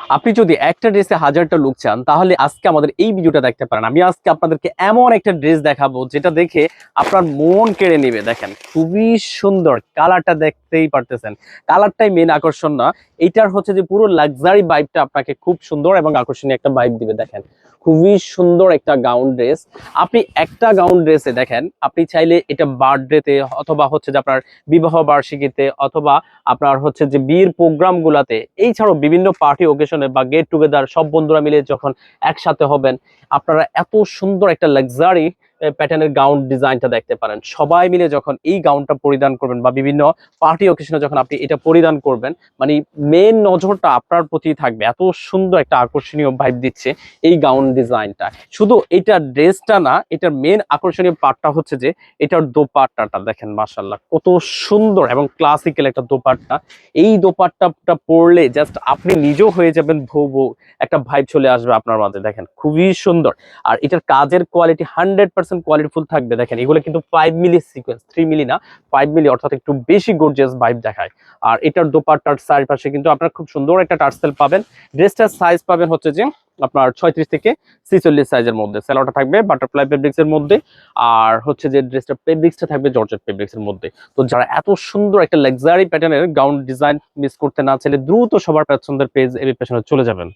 আপনি যদি একটা ড্রেসে 1000টা লুক চান তাহলে আজকে আমাদের এই ভিডিওটা দেখতে পারেন। আমি আজকে আপনাদেরকে এমন একটা ড্রেস দেখাবো যেটা দেখে আপনার মন কেড়ে নেবে। দেখেন খুবই সুন্দর, কালারটা দেখতেই পারতেছেন, কালারটাই মেন আকর্ষণ না, এইটার হচ্ছে যে পুরো লাক্সারি ভাইবটা আপনাকে খুব সুন্দর এবং আকর্ষণীয় একটা ভাইব দিবে। দেখেন খুবই সুন্দর একটা গাউন ড্রেস। আপনি একটা গাউন ড্রেসে দেখেন, আপনি চাইলে এটা বার্থডেতে অথবা হচ্ছে যে আপনার বিবাহ বার্ষিকীতে অথবা আপনার হচ্ছে যে বিয়ের প্রোগ্রাম গুলাতে, এই ছাড়াও বিভিন্ন পার্টি ওকেশনে বা গেট টুগেদার সব বন্ধুরা মিলে যখন একসাথে হবেন, আপনারা এত সুন্দর একটা লাক্সারি প্যাটার্নের গাউন ডিজাইনটা দেখতে পারেন। সবাই মিলে যখন এই গাউনটা পরিধান করবেন বা বিভিন্ন পার্টি ওকেশনে যখন আপনি এটা পরিধান করবেন, মানে মেন নজরটা আপনার প্রতি থাকবে। এত সুন্দর একটা আকর্ষণীয় ভাইব দিচ্ছে এই গাউন ডিজাইনটা। শুধু এটা ড্রেসটা না, এটার মেন আকর্ষণীয় পার্টটা হচ্ছে যে এটার দোপাট্টাটা দেখেন, মাশাআল্লাহ কত সুন্দর এবং ক্লাসিক্যাল একটা দোপাট্টা। এই দোপাট্টাটা পরলে জাস্ট আপনি নিজেও হয়ে যাবেন বউ বউ, একটা ভাইব চলে আসবে আপনার মাঝে। দেখেন খুবই সুন্দর। আর এটার কাজের কোয়ালিটি 100% কোয়ালিটিফুল থাকবে। দেখেন এগুলো কিন্তু 5 মিলি সিকোয়েন্স, 3 মিলি না, 5 মিলি, অর্থাৎ একটু বেশি গর্জিয়াস ভাইব দেখায়। আর এটার দোপাট্টার চারপাশে কিন্তু আপনার খুব সুন্দর একটা টার্সেল পাবেন। ড্রেসটার সাইজ পাবেন হচ্ছে যে আপনার 36 থেকে 46 সাইজের মধ্যে। সেলোটা থাকবে বাটারফ্লাই ফেব্রিক্স এর মধ্যে, আর হচ্ছে যে ড্রেসটা ফেব্রিক্সটা থাকবে জর্জেট ফেব্রিক্স এর মধ্যে। তো যারা এত সুন্দর একটা লাক্সারি প্যাটার্নের গাউন ডিজাইন মিস করতে না চাইলে দ্রুত সবার পছন্দের পেজ এবি ফ্যাশনে চলে যাবেন।